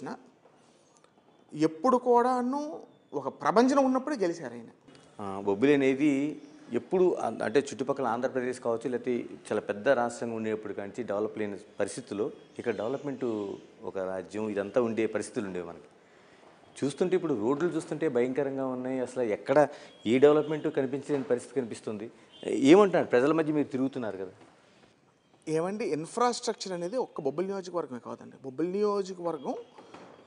చూసినా ఎప్పుడు కూడాను ఒక ప్రభంజనం ఉన్నప్పుడే గెలిచారు ఆయన. బొబ్బిలి అనేది ఎప్పుడు అంటే చుట్టుపక్కల ఆంధ్రప్రదేశ్ కావచ్చు, లేకపోతే చాలా పెద్ద రాష్ట్రంగా ఉండేప్పుడు కానీ డెవలప్ లేని పరిస్థితుల్లో ఇక్కడ డెవలప్మెంట్ ఒక రాజ్యం ఇదంతా ఉండే పరిస్థితులు ఉండేవి మనకి. చూస్తుంటే ఇప్పుడు రోడ్లు చూస్తుంటే భయంకరంగా ఉన్నాయి. అసలు ఎక్కడ ఏ డెవలప్మెంట్ కనిపించలేని పరిస్థితి కనిపిస్తుంది. ఏమంటున్నారు ప్రజల మధ్య మీరు తిరుగుతున్నారు కదా? ఏమండి, ఇన్ఫ్రాస్ట్రక్చర్ అనేది ఒక్క బొబ్బిలి నియోజకవర్గమే కాదండి. బొబ్బిలి నియోజకవర్గం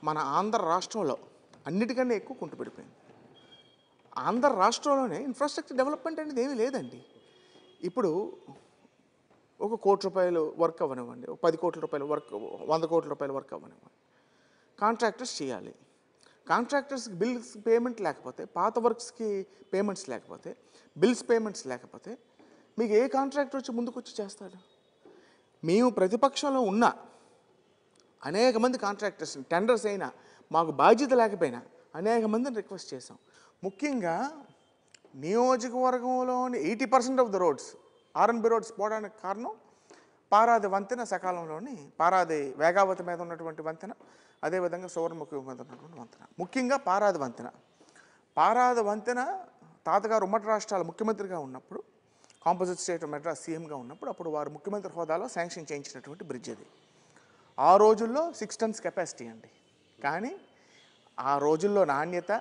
మన ఆంధ్ర రాష్ట్రంలో అన్నిటికన్నా ఎక్కువ కుంటుపడిపోయింది. ఆంధ్ర రాష్ట్రంలోనే ఇన్ఫ్రాస్ట్రక్చర్ డెవలప్మెంట్ అనేది ఏమీ లేదండి. ఇప్పుడు ఒక ₹1,00,00,000 వర్క్ అవ్వనివ్వండి, ఒక ₹10,00,00,000 వర్క్, ₹100,00,00,000 వర్క్ అవ్వనివ్వండి, కాంట్రాక్టర్స్ చేయాలి. కాంట్రాక్టర్స్కి బిల్స్ పేమెంట్ లేకపోతే, పాత వర్క్స్కి పేమెంట్స్ లేకపోతే, బిల్స్ పేమెంట్స్ లేకపోతే మీకు ఏ కాంట్రాక్టర్ వచ్చి ముందుకు వచ్చి చేస్తాడు? మేము ప్రతిపక్షంలో ఉన్న అనేక మంది కాంట్రాక్టర్స్ టెండర్స్ అయినా మాకు బాధ్యత లేకపోయినా అనేక మందిని రిక్వెస్ట్ చేసాం. ముఖ్యంగా నియోజకవర్గంలోని 80% of the roads, RNB roads పోవడానికి కారణం పారాది వంతెన సకాలంలోని, పారాది వేగావతి మీద ఉన్నటువంటి వంతెన, అదేవిధంగా సువర్ణముఖి మీద ఉన్నటువంటి వంతెన. ముఖ్యంగా పారాది వంతెన. పారాది వంతెన తాతగారు ఉమ్మడి రాష్ట్రాల ముఖ్యమంత్రిగా ఉన్నప్పుడు, కాంపోజిట్ స్టేట్ మెడ్రాస్ సీఎంగా ఉన్నప్పుడు, అప్పుడు వారు ముఖ్యమంత్రి హోదాలో శాంక్షన్ చేయించినటువంటి బ్రిడ్జ్ అది. ఆ రోజుల్లో 6 tons కెపాసిటీ అండి. కానీ ఆ రోజుల్లో నాణ్యత,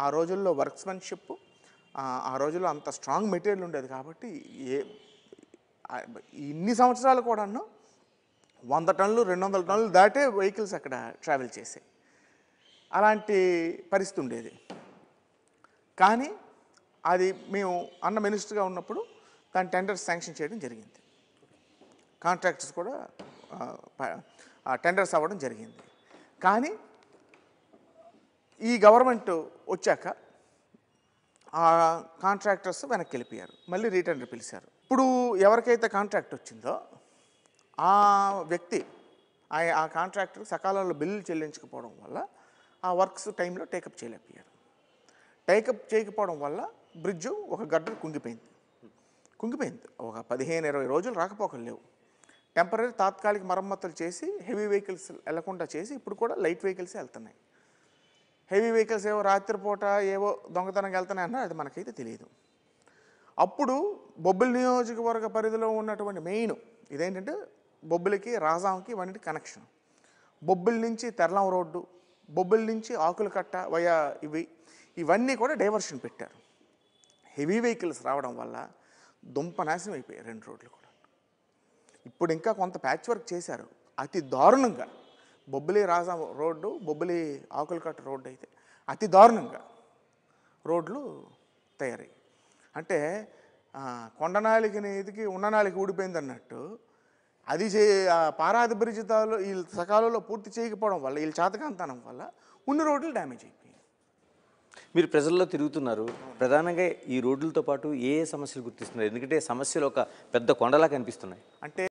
ఆ రోజుల్లో వర్క్స్మెన్షిప్, ఆ రోజుల్లో అంత స్ట్రాంగ్ మెటీరియల్ ఉండేది కాబట్టి ఇన్ని సంవత్సరాలు కూడాను 100 టన్నులు 200 టన్నులు దాటే వెహికల్స్ అక్కడ ట్రావెల్ చేసాయి. అలాంటి పరిస్థితి ఉండేది. కానీ అది మేము అన్న మినిస్టర్గా ఉన్నప్పుడు దాని టెండర్స్ శాంక్షన్ చేయడం జరిగింది. కాంట్రాక్టర్స్ కూడా టెండర్స్ అవ్వడం జరిగింది. కానీ ఈ గవర్నమెంట్ వచ్చాక ఆ కాంట్రాక్టర్స్ వెనక్కి వెళ్ళిపోయారు. మళ్ళీ రీటెండర్ పిలిచారు. ఇప్పుడు ఎవరికైతే కాంట్రాక్ట్ వచ్చిందో ఆ వ్యక్తి ఆ కాంట్రాక్టర్ సకాలంలో బిల్లులు చెల్లించకపోవడం వల్ల ఆ వర్క్స్ టైంలో టేకప్ చేయలేకపోయారు. టేకప్ చేయకపోవడం వల్ల బ్రిడ్జు ఒక గడ్డర్ కుంగిపోయింది. ఒక 15-20 రోజులు రాకపోకలు లేవు. టెంపరీ తాత్కాలిక మరమ్మతులు చేసి హెవీ వెహికల్స్ వెళ్లకుండా చేసి ఇప్పుడు కూడా లైట్ వెహికల్సే వెళ్తున్నాయి. హెవీ వెహికల్స్ ఏవో రాత్రిపూట ఏవో దొంగతనంగా వెళ్తున్నాయి అన్నా అది మనకైతే తెలియదు. అప్పుడు బొబ్బిలి నియోజకవర్గ పరిధిలో ఉన్నటువంటి మెయిన్ ఇదేంటంటే బొబ్బిలికి రాజాంకి ఇవన్నీ కనెక్షన్. బొబ్బిలి నుంచి తెరలం రోడ్డు, బొబ్బిలి నుంచి ఆకులకట్ట వయా ఇవన్నీ కూడా డైవర్షన్ పెట్టారు. హెవీ వెహికల్స్ రావడం వల్ల దుంప నాశనం అయిపోయాయి 2 రోడ్లు కూడా. ఇప్పుడు ఇంకా కొంత ప్యాచ్ వర్క్ చేశారు. అతి దారుణంగా బొబ్బిలి రాజాం రోడ్డు, బొబ్బిలి ఆకులకట్ట రోడ్డు అయితే అతి దారుణంగా రోడ్లు తయారయ్యాయి. అంటే కొండనాలికని ఎదికి ఉన్ననాలికి ఊడిపోయింది అన్నట్టు అది పారాది బ్రిడ్జ్ ఈ సకాలంలో పూర్తి చేయకపోవడం వల్ల, వీళ్ళ చేతకాంతనం వల్ల ఉన్న రోడ్లు డ్యామేజ్ అయిపోయాయి. మీరు ప్రజల్లో తిరుగుతున్నారు. ప్రధానంగా ఈ రోడ్లతో పాటు ఏ సమస్యలు గుర్తిస్తున్నారు? ఎందుకంటే సమస్యలు ఒక పెద్ద కొండలా కనిపిస్తున్నాయి. అంటే